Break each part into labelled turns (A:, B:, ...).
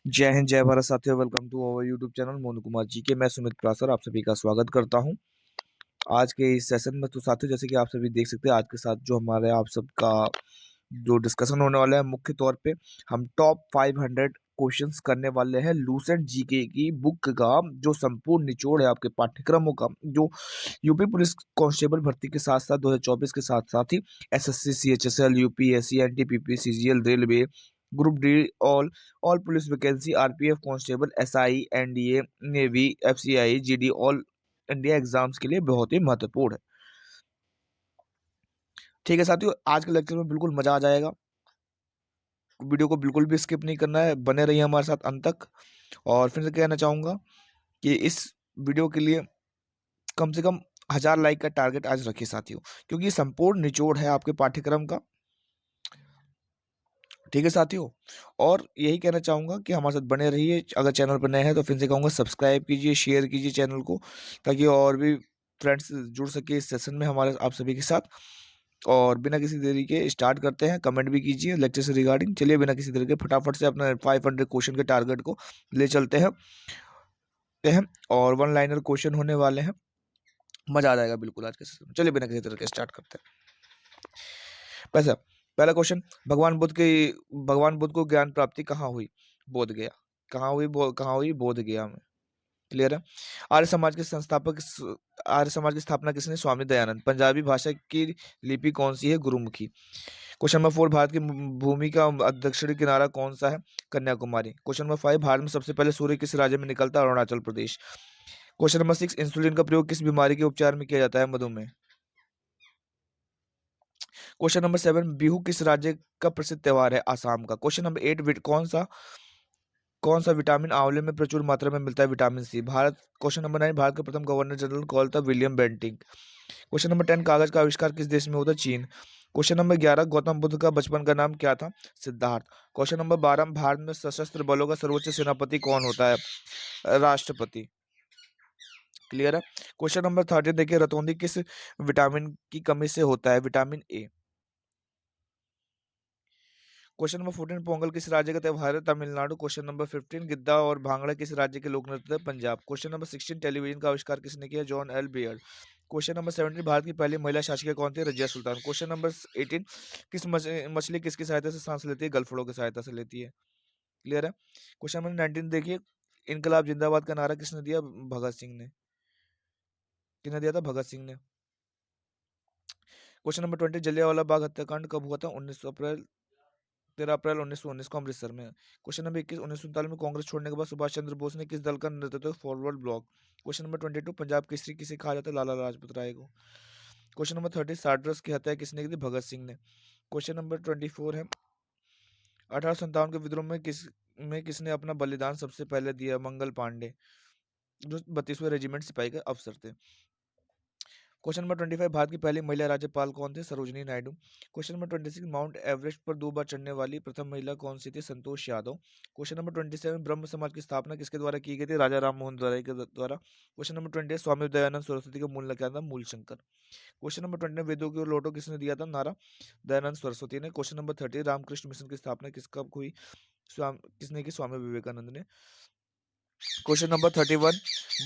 A: जय हिंद, जय भारत साथियों। Welcome to our YouTube channel Monu Kumar ji के। मैं सुमित प्रासर आप सभी का स्वागत करता हूं आज के इस सेशन में। तो साथियों, जैसे कि आप सभी देख सकते हैं, आज के साथ जो हमारे आप सबका जो डिस्कशन होने वाला है, मुख्य तौर पे हम टॉप 500 क्वेश्चंस करने वाले हैं लूसेंट जीके की बुक का, जो संपूर्ण निचोड़ है आपके पाठ्यक्रमों का, जो यूपी पुलिस कांस्टेबल भर्ती के साथ साथ 2024 के साथ साथ ही SSC, CHSL, UPSC, NTPP, CGL, railway, group D, all police vacancy, RPF constable, SI, NDA, navy, FCI, GD, all India exams के लिए बहुत ही महत्वपूर्ण है। ठीक है साथियों, आज के लेक्चर में बिल्कुल मजा आ जाएगा। वीडियो को बिल्कुल भी स्किप नहीं करना है, बने रहिए हमारे साथ अंत तक। और फिर से कहना चाहूंगा कि इस वीडियो के लिए कम से कम 1000 लाइक का टारगेट आज रखिए साथियों, क्योंकि ये संपूर्ण निचोड़ है आपके पाठ्यक्रम का। ठीक है साथियों, और यही कहना चाहूंगा कि हमारे साथ बने रहिए। अगर चैनल पर नए हैं तो फिर से कहूंगा, सब्सक्राइब कीजिए, शेयर कीजिए चैनल को, ताकि और भी फ्रेंड्स जुड़ सके इस सेशन में हमारे आप सभी के साथ। और बिना किसी देरी के स्टार्ट करते हैं। कमेंट भी कीजिए लेक्चर से रिगार्डिंग। चलिए बिना किसी देरी के फटाफट से अपने 500 क्वेश्चन के टारगेट को ले चलते हैं। और वन लाइनर क्वेश्चन होने वाले हैं, मजा आ जाएगा बिल्कुल आज के सेशन में। चलिए बिना किसी तरह के स्टार्ट करते हैं। पैसा पहला क्वेश्चन, भगवान बुद्ध को ज्ञान प्राप्ति कहाँ हुई? बोध गया। कहाँ हुई? बोध गया में। क्लियर है। आर्य समाज के आर्य समाज की स्थापना किसने? स्वामी दयानंद। पंजाबी भाषा की लिपि कौन सी है? गुरुमुखी। क्वेश्चन नंबर 4, भारत की भूमि का दक्षिणी किनारा कौन सा है? कन्याकुमारी। क्वेश्चन नंबर 5, भारत में सबसे पहले सूर्य किस राज्य में निकलता है? Arunachal Pradesh. Question number 6, insulin का प्रयोग किस बीमारी के उपचार में किया जाता है? मधुमेह। क्वेश्चन नंबर 7, बिहू किस राज्य का प्रसिद्ध त्योहार है? आसाम का। क्वेश्चन नंबर 8, कौन सा विटामिन आंवले में प्रचुर मात्रा में मिलता है? Vitamin C. Question number 9, Bharat के प्रथम गवर्नर जनरल कौन था? William Bentinck. क्वेश्चन नंबर 10, कागज का आविष्कार किस देश में होता है? चीन। क्वेश्चन नंबर 11, गौतम बुद्ध का बचपन का नाम क्या था? सिद्धार्थ। क्वेश्चन नंबर 12, भारत में सशस्त्र बलों का सर्वोच्च सेनापति कौन होता है? राष्ट्रपति। क्लियर है। क्वेश्चन नंबर 13 देखिए, रतौंधी किस विटामिन की कमी से होता है? Vitamin A. Question number 14, Pongal किस राज्य का त्योहार है? तमिलनाडु। क्वेश्चन नंबर 15, गिद्दा और भांगड़ा किस राज्य के लोक नृत्य है? पंजाब। क्वेश्चन नंबर 16, टेलीविजन का आविष्कार किसने किया? John L beard. Question number 17, Bharat की पहली महिला शासिका कौन थी? रजिया सुल्तान। क्वेश्चन नंबर 18, किस मछली किसकी सहायता से सांस लेती है? गलफड़ों की सहायता से लेती है। क्लियर है। क्वेश्चन नंबर 19 देखिए, इनकलाब जिंदाबाद का नारा किसने दिया? भगत सिंह ने। किसने दिया था? भगत सिंह ने। क्वेश्चन नंबर 20, जलियांवाला बाग हत्याकांड कब हुआ था? 13 अप्रैल 1919 को अमृतसर में। क्वेश्चन नंबर 21, 1939 में कांग्रेस छोड़ने के बाद सुभाष चंद्र बोस ने किस दल का नेतृत्व? Forward block. Question number 22, Punjab Kesari किसे कहा जाता है? लाला लाजपत राय को। क्वेश्चन नंबर 30, साड्रस की हत्या किसने की थी? भगत सिंह ने। क्वेश्चन नंबर 24 है, 1857 के विद्रोह में किसने अपना बलिदान सबसे पहले दिया? मंगल पांडे, जो 32वें रेजिमेंट सिपाही के अफसर थे। क्वेश्चन नंबर 25, भारत की पहली महिला राज्यपाल कौन थे? Sarojini Naidu. Question number 26, mount Everest पर 2 बार चढ़ने वाली प्रथम महिला कौन सी थी? संतोष यादव। क्वेश्चन नंबर 27, ब्रह्म समाज की स्थापना किसके द्वारा की गई थी? राजा राम मोहन राय के द्वारा। क्वेश्चन नंबर 28, स्वामी दयानंद सरस्वती का मूल नाम क्या था? मूल शंकर। क्वेश्चन नंबर 29, वेदों की लौटो किसने दिया था? नारा दयानंद सरस्वती ने। क्वेश्चन नंबर 30, रामकृष्ण मिशन की स्थापना किस कब हुई? किसने की? स्वामी विवेकानंद ने। Question number 31,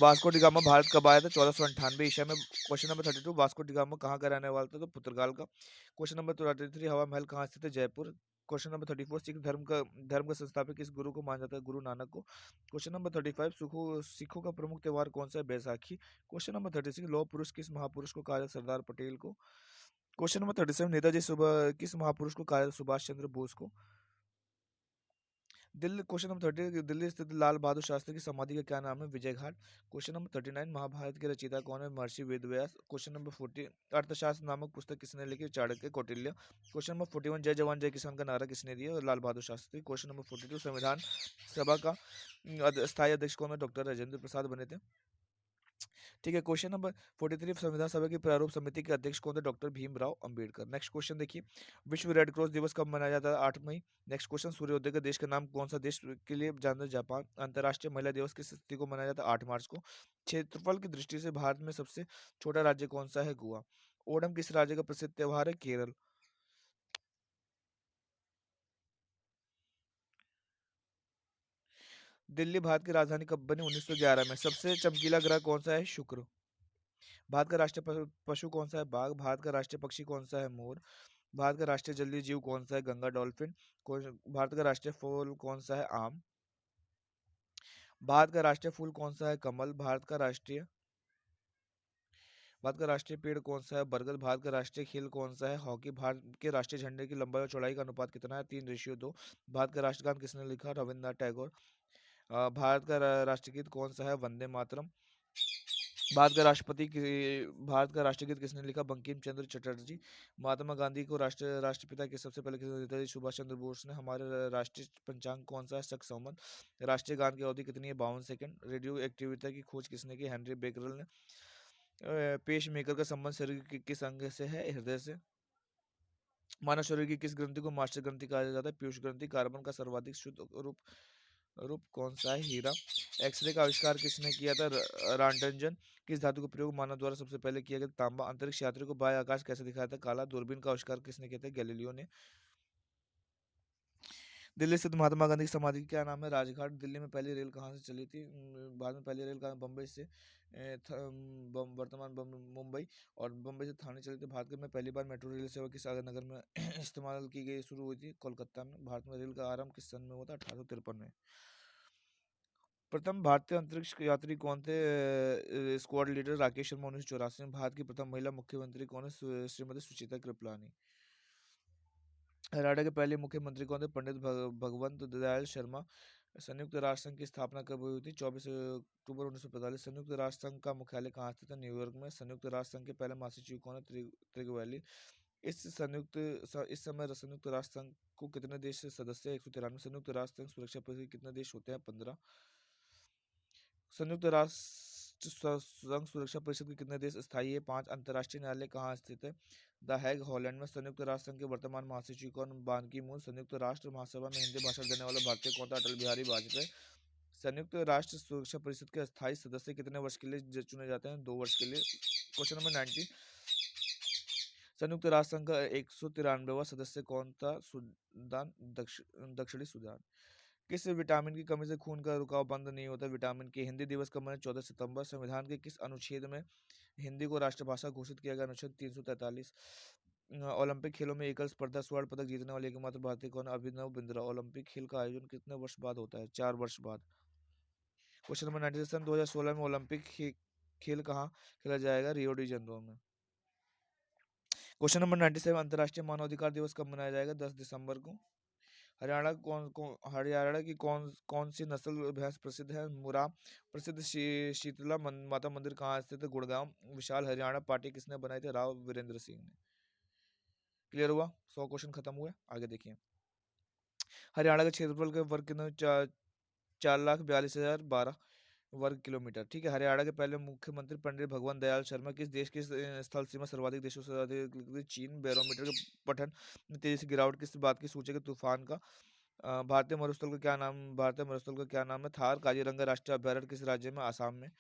A: Vasco da Gama Bharat कब आया था? 1498 ईसा में। क्वेश्चन नंबर 32, वास्को डिगामा कहाँ का रहने वाला था? तो पुर्तगाल का। क्वेश्चन नंबर 33, हवा महल कहाँ स्थित है? जयपुर। क्वेश्चन नंबर 34, सिख धर्म का संस्थापक किस गुरु को माना जाता है? गुरु नानक को। क्वेश्चन नंबर 35, सिखों का प्रमुख त्योहार कौन सा है? बैसाखी। क्वेश्चन नंबर 36, लौह पुरुष किस महापुरुष को कहा जाता है? सरदार पटेल को। क्वेश्चन नंबर 37, नेताजी सुभाष किस महापुरुष को कहा जाता है? सुभाष चंद्र बोस को। क्वेश्चन नंबर 30, दिल्ली स्थित लाल बहादुर शास्त्री की समाधि का क्या नाम है? विजय घाट। क्वेश्चन नंबर 39, महाभारत के रचयिता कौन है? महर्षि वेदव्यास। क्वेश्चन नंबर 40, अर्थशास्त्र नामक पुस्तक किसने लिखी? चाणक्य, कौटिल्य। क्वेश्चन नंबर 41, जय जवान जय किसान का नारा किसने दिया? लाल बहादुर शास्त्री। क्वेश्चन नंबर 42, संविधान सभा का स्थायी अध्यक्ष कौन है? डॉक्टर राजेंद्र प्रसाद बने थे। ठीक है। क्वेश्चन नंबर 43, संविधान सभा की प्रारूप समिति के अध्यक्ष कौन थे? Doctor Bhimrao Ambedkar. Next question देखिए, विश्व रेड क्रॉस दिवस कब मनाया जाता है? 8 मई। नेक्स्ट क्वेश्चन, सूर्योदय के देश का नाम कौन सा देश के लिए जानते हैं? जापान। अंतर्राष्ट्रीय महिला दिवस किस तिथि को मनाया जाता है? 8 मार्च को। क्षेत्रफल की दृष्टि से भारत में सबसे छोटा राज्य कौन सा है? गोवा। ओणम किस राज्य का प्रसिद्ध त्योहार है? केरल। दिल्ली भारत की राजधानी कब बनी? 1911 में। सबसे चमकीला ग्रह कौन सा है? शुक्र। भारत का राष्ट्रीय पशु कौन सा है? बाघ। भारत का राष्ट्रीय पक्षी कौन सा है? मोर। भारत का राष्ट्रीय जलीय जीव कौन सा है? गंगा डॉल्फिन। भारत का राष्ट्रीय फूल कौन सा है? आम। भारत का राष्ट्रीय फूल कौन सा है? कमल। भारत का राष्ट्रीय पेड़ कौन सा है? बरगद। भारत का राष्ट्रीय खेल कौन सा है? हॉकी। भारत के राष्ट्रीय झंडे की लंबाई और चौड़ाई का अनुपात कितना है? 3:2। भारत का राष्ट्रगान किसने लिखा? रविन्द्रनाथ टैगोर। भारत का राष्ट्रगीत कौन सा है? वंदे मातरम। भारत का राष्ट्रगीत किसने लिखा? बंकिम चंद्र चटर्जी। महात्मा गांधी को राष्ट्रपिता के सबसे पहले किसने दिया था? सुभाष चंद्र बोस ने। हमारे राष्ट्रीय पंचांग कौन सा है? शक संवत। राष्ट्रीय गान की अवधि कितनी है? 52 सेकंड। रेडियो एक्टिविटी की खोज किसने की? हेनरी बेकरल ने। पेश मेकर का संबंध शरीर के किस अंग से है? हृदय से। मानव शरीर की किस ग्रंथि को मास्टर ग्रंथि कहा जाता है? पीयूष ग्रंथि। कार्बन का सर्वाधिक शुद्ध रूप रूप कौन सा है? हीरा। एक्सरे का आविष्कार किसने किया था? रांटनजन। किस धातु का प्रयोग मानव द्वारा सबसे पहले किया गया? तांबा। अंतरिक्ष यात्री को बाह्य आकाश कैसे दिखाया था? काला। दूरबीन का आविष्कार किसने किया था? गैलीलियो ने। दिल्ली स्थित महात्मा गांधी की समाधि का क्या नाम है? राजघाट। दिल्ली में पहली रेल कहाँ से चली थी? भारत में पहली रेल कहाँ? बम्बई से वर्तमान मुंबई और बम्बई से थाने चली थी। भारत में पहली बार मेट्रो रेल सेवा किस नगर में इस्तेमाल की गई शुरू हुई थी? कोलकाता में। भारत में रेल का आरंभ किस सन में हुआ था? 1853 में। प्रथम भारतीय अंतरिक्ष यात्री कौन थे? स्क्वाड लीडर राकेश शर्मा 1984 में। भारत की प्रथम महिला मुख्यमंत्री कौन है? श्रीमती सुचिता कृपलानी। हरियाणा के पहले मुख्यमंत्री कौन थे? पंडित भगवंत दयाल शर्मा। संयुक्त राष्ट्र संघ की स्थापना कब हुई थी? 24 अक्टूबर 1945। संयुक्त राष्ट्र संघ का मुख्यालय कहाँ स्थित है? न्यूयॉर्क में। संयुक्त राष्ट्र संघ के पहले महासचिव कौन है? त्रिगवैली। इस समय संयुक्त राष्ट्र संघ को कितने देश सदस्य है? 193। संयुक्त राष्ट्र संघ सुरक्षा परिषद के कितने देश होते हैं? 15। संयुक्त राष्ट्र संघ सुरक्षा परिषद के कितने देश स्थायी है? 5। अंतर्राष्ट्रीय न्यायालय कहाँ स्थित है? द हैग, हॉलैंड में। संयुक्त राष्ट्र संघ के वर्तमान महासचिव कौन? बान की मून। संयुक्त राष्ट्र महासभा में हिंदी भाषण देने वाला भारतीय कौन था? अटल बिहारी वाजपेयी। संयुक्त राष्ट्र सुरक्षा परिषद के स्थायी सदस्य कितने वर्ष के लिए चुने जाते हैं? 2 वर्ष के लिए। Question number 90। संयुक्त राष्ट्र संघ का 193वां सदस्य कौन था? सूडान, दक्षिणी सूडान। किस विटामिन की कमी से खून का रुकाव बंद नहीं होता? विटामिन के। हिंदी दिवस कब मनाया? 14 सितंबर। संविधान के किस अनुच्छेद में हिंदी को राष्ट्रभाषा घोषित किया गया? अनुच्छेद 343। ओलंपिक खेलों में एकल स्पर्धा स्वर्ण पदक जीतने वाले एकमात्र भारतीय कौन है? अभिनव बिंद्रा। ओलंपिक खेल का आयोजन कितने वर्ष बाद होता है? 4 वर्ष बाद। Question number 96। सन 2016 में ओलंपिक खेल कहाँ खेला जाएगा? रियो डी जेनेरो में। Question number 97। अंतर्राष्ट्रीय मानवाधिकार दिवस कब मनाया जाएगा? 10 दिसंबर को। हरियाणा की कौन कौन सी नस्ल भैंस प्रसिद्ध है? मुरा। प्रसिद्ध शीतला माता मंदिर कहाँ स्थित है? गुड़गांव। विशाल हरियाणा पार्टी किसने बनाई थी? राव वीरेंद्र सिंह ने। क्लियर हुआ? 100 क्वेश्चन खत्म हुए। आगे देखिए। हरियाणा के क्षेत्रफल के वर्ग कितने? 4,42,012 वर्ग किलोमीटर। ठीक है। हरियाणा के पहले मुख्यमंत्री पंडित भगवंत दयाल शर्मा किस देश की स्थल सीमा सर्वाधिक देशों से अधिक? चीन। बैरोमीटर के पठन में तेजी से गिरावट किस बात की सूचक है? तूफान का। भारतीय मरुस्थल का क्या नाम है? थार। काजीरंगा राष्ट्रीय अभयारण्य किस राज्य में? आसाम में।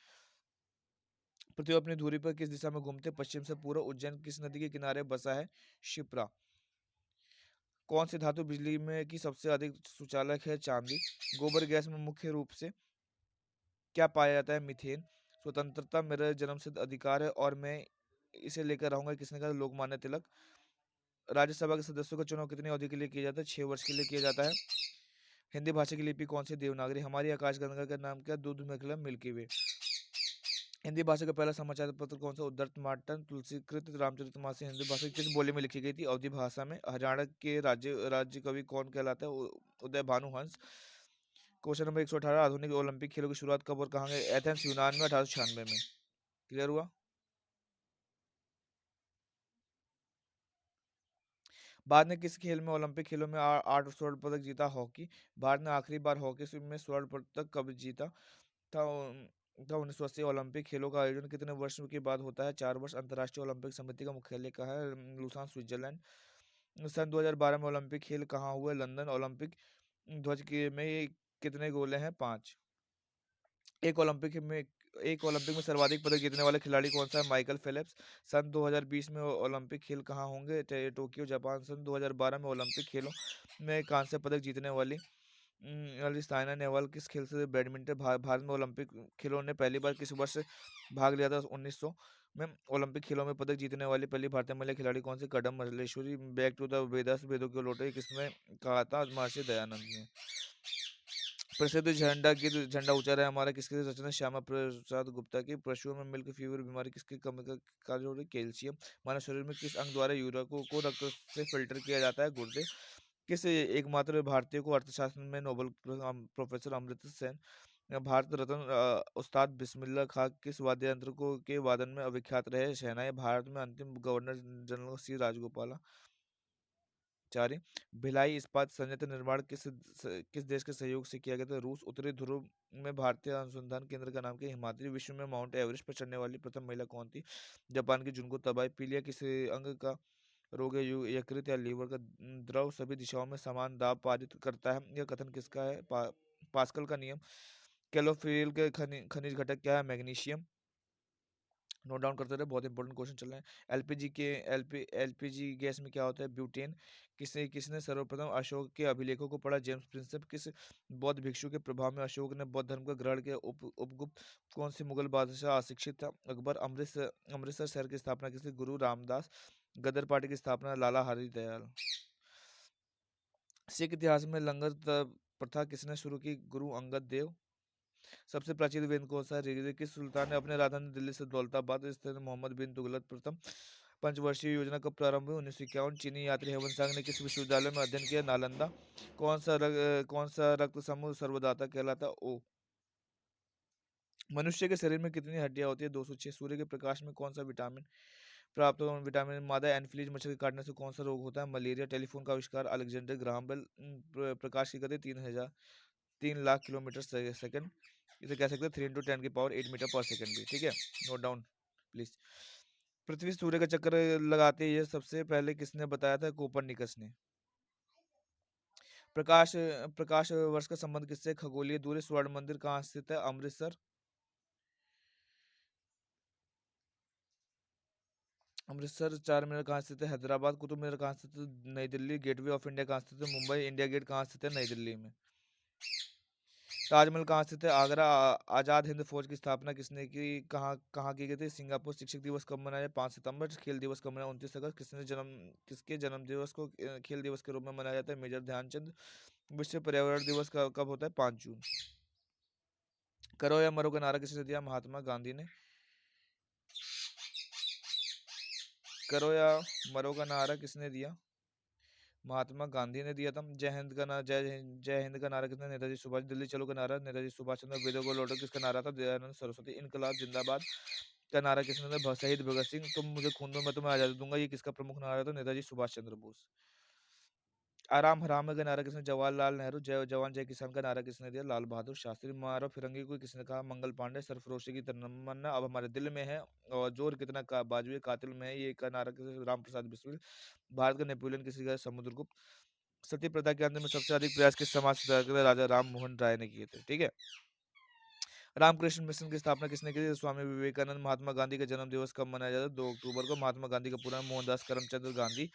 A: पृथ्वी अपनी धुरी पर किस दिशा में घूमते? पश्चिम से पूर्व। उज्जैन किस नदी के किनारे बसा है? शिप्रा। कौन सी धातु बिजली में की सबसे अधिक सुचालक है? चांदी। गोबर गैस में मुख्य रूप से क्या पाया जाता है? मीथेन। स्वतंत्रता मेरा जन्मसिद्ध अधिकार है और मैं इसे लेकर रहूंगा किसने कहा? लोकमान्य तिलक। राज्यसभा के सदस्यों का चुनाव कितनी अवधि के लिए किया जाता है? 6 वर्ष के लिए किया जाता है। हिंदी भाषा की लिपि कौन सी? देवनागरी। हमारी आकाशगंगा का नाम क्या? दूध मेखला मिल्की वे। हिंदी भाषा का पहला समाचार पत्र कौन सा? उद्धर्त मार्टन। तुलसीकृत रामचरितमानस हिंदी भाषा की किस बोली में लिखी गई थी? अवधी भाषा में। हरियाणा के राज्य कवि कौन कहलाता है? उदय भानुहंस। Question number 118। आधुनिक ओलंपिक खेलों की शुरुआत कब और कहाँ गई? एथेंस यूनान में 1896 में। क्लियर हुआ? भारत ने किस खेल में ओलंपिक खेलों में 8 स्वर्ण पदक जीता? हॉकी। भारत ने आखिरी बार हॉकी में स्वर्ण पदक कब जीता था? 1980। ओलंपिक खेलों का आयोजन कितने वर्ष के बाद होता है? 4 वर्ष। अंतर्राष्ट्रीय ओलंपिक समिति का मुख्यालय कहाँ है? Lausanne, Switzerland. सन 2012 में ओलंपिक खेल कहाँ हुए? लंदन। ओलंपिक ध्वज के में कितने गोले हैं? 5। एक ओलंपिक में एक ओलंपिक में सर्वाधिक पदक जीतने वाले खिलाड़ी कौन सा है? Michael Phelps. सन 2020 में ओलंपिक खेल कहाँ होंगे? Tokyo, Japan. सन 2012 में ओलंपिक खेलों में कांस्य पदक जीतने वाली साइना नेहवाल किस खेल से बैडमिंटन भारत में ओलंपिक खेलों ने पहली बार किस वर्ष भाग लिया था? 1900 में। ओलंपिक खेलों में पदक जीतने वाली पहली भारतीय महिला खिलाड़ी कौन सी? Karnam Malleswari. Back to the Vedas, वेदों के लौटे किसने कहा था? महर्षि दयानंद ने। प्रसिद्ध झंडा की झंडा ऊंचा रहे हमारा किसकी रचना? श्यामा प्रसाद गुप्ता की। पशुओं में मिल्क फीवर बीमारी किसकी कमी का कारण हो रही? कैल्शियम। मानव शरीर में किस अंग द्वारा यूरिया को रक्त से फिल्टर किया जाता है? गुर्दे। किस एकमात्र भारतीय को अर्थशास्त्र में नोबेल प्रोफेसर अमर्त्य सेन भारत रत्न उस्ताद बिस्मिल्लाह खां किस वाद्य यंत्र को के वादन में अविख्यात रहे? शहनाई। भारत में अंतिम गवर्नर जनरल सी राजगोपाला चारी। भिलाई इस्पात संयंत्र निर्माण किस देश के सहयोग से किया गया था? रूस। उत्तरी ध्रुव में भारतीय अनुसंधान केंद्र का नाम क्या है? हिमाद्री। विश्व में माउंट एवरेस्ट पर चढ़ने वाली प्रथम महिला कौन थी? जापान की जुनको तबाई। पीलिया किस अंग का रोग है? यकृत या लीवर का। द्रव सभी दिशाओं में समान दाब पारित करता है, यह कथन किसका है? पास्कल का नियम। कैलोरीफिल के खनिज घटक क्या है? मैग्नीशियम। नोट डाउन करते रहे, बहुत इंपॉर्टेंट क्वेश्चन चल रहे हैं। एलपीजी गैस में क्या होता है? ब्यूटेन। किसने सर्वप्रथम अशोक के अभिलेखों को पढ़ा? James Prinsep. किस बौद्ध भिक्षु के प्रभाव में अशोक ने बौद्ध धर्म का ग्रहण किया? उपगुप्त। कौन सी मुगल बादशाह अशिक्षित था? अकबर। अमृतसर शहर की स्थापना किसने? गुरु रामदास। गदर पार्टी की स्थापना लाला हरि दयाल। सिख इतिहास में लंगर प्रथा किसने शुरू की? गुरु अंगद देव। सबसे प्राचीन वेद कौन सा है? ऋग्वेद। किस सुल्तान ने अपने राजधानी दिल्ली से दौलताबाद स्थित मोहम्मद बिन तुगलक प्रथम पंचवर्षीय योजना कब प्रारंभ हुई? 1951। चीनी यात्री हेवन सांग ने किस विश्वविद्यालय में अध्ययन किया? नालंदा। कौन सा रक्त समूह सर्वदाता कहलाता? ओ। मनुष्य के शरीर में कितनी हड्डियां होती है? 206। सूर्य के प्रकाश में कौन सा विटामिन प्राप्त होगा? विटामिन मादा। एनफ्लूएंजा मच्छर के काटने से कौन सा रोग होता है? मलेरिया। टेलीफोन का आविष्कार? Alexander Graham bell. प्रकाश की गति 3 लाख किलोमीटर सेकंड। इसे कह सकते हैं 3 × 10⁸ मीटर पर सेकंड भी, ठीक है। Note down please. पृथ्वी सूर्य का चक्कर लगाते ही ये सबसे पहले किसने बताया था? कोपरनिकस ने। प्रकाश प्रकाश वर्ष का संबंध किससे? खगोलीय दूरी। स्वर्ण मंदिर कहाँ स्थित है? अमृतसर। अमृतसर। चार मीनार कहाँ स्थित है? हैदराबाद। कुतुब मीनार कहाँ स्थित है? नई दिल्ली। गेटवे ऑफ इंडिया कहाँ स्थित है? मुंबई। इंडिया गेट कहाँ स्थित है? नई दिल्ली में। ताजमहल कहाँ स्थित है? आगरा। आजाद हिंद फौज की स्थापना किसने की? कहाँ कहाँ की गई थी? सिंगापुर। शिक्षक दिवस कब मनाया? 5 सितंबर। खेल दिवस कब मनाया? 29 अगस्त। किसके जन्म दिवस को खेल दिवस के रूप में मनाया जाता है? मेजर ध्यानचंद। विश्व पर्यावरण दिवस कब होता है? 5 जून। करो या मरो का नारा किसने दिया? महात्मा गांधी ने। करो या मरो का नारा किसने दिया? महात्मा गांधी ने दिया था। जय हिंद का नारा जय हिंद का नारा किसने? नेताजी सुभाष। दिल्ली चलो का नारा? नेताजी सुभाष चंद्र। वेदों को लौटो किसका नारा था? दयानंद सरस्वती। इनकलाब जिंदाबाद का नारा किसने दिया? शहीद भगत सिंह। तुम मुझे खून दो मैं तुम्हें आजादी दूंगा, ये किसका प्रमुख नारा था? नेताजी सुभाष चंद्र बोस। आराम हराम का नारा किसने? जवाहरलाल नेहरू। जय जवान जय किसान का नारा किसने दिया? लाल बहादुर शास्त्री। मारो फिरंगी को किसने कहा? मंगल पांडे। सरफरोशी की तमन्ना अब हमारे दिल में है, और जोर कितना का बाजुए कातिल में है, ये का नारा किसने? राम प्रसाद बिस्मिल। भारत का नेपोलियन किसी का? समुद्रगुप्त। सती प्रथा के अंत में सबसे अधिक प्रयास किस समाज सुधारक राजा राम मोहन राय ने किए थे? ठीक है। रामकृष्ण मिशन की स्थापना किसने की थी? स्वामी विवेकानंद। महात्मा गांधी का जन्म दिवस कब मनाया जाता है? 2 अक्टूबर को। महात्मा गांधी का पूरा नाम? मोहनदास करमचंद गांधी।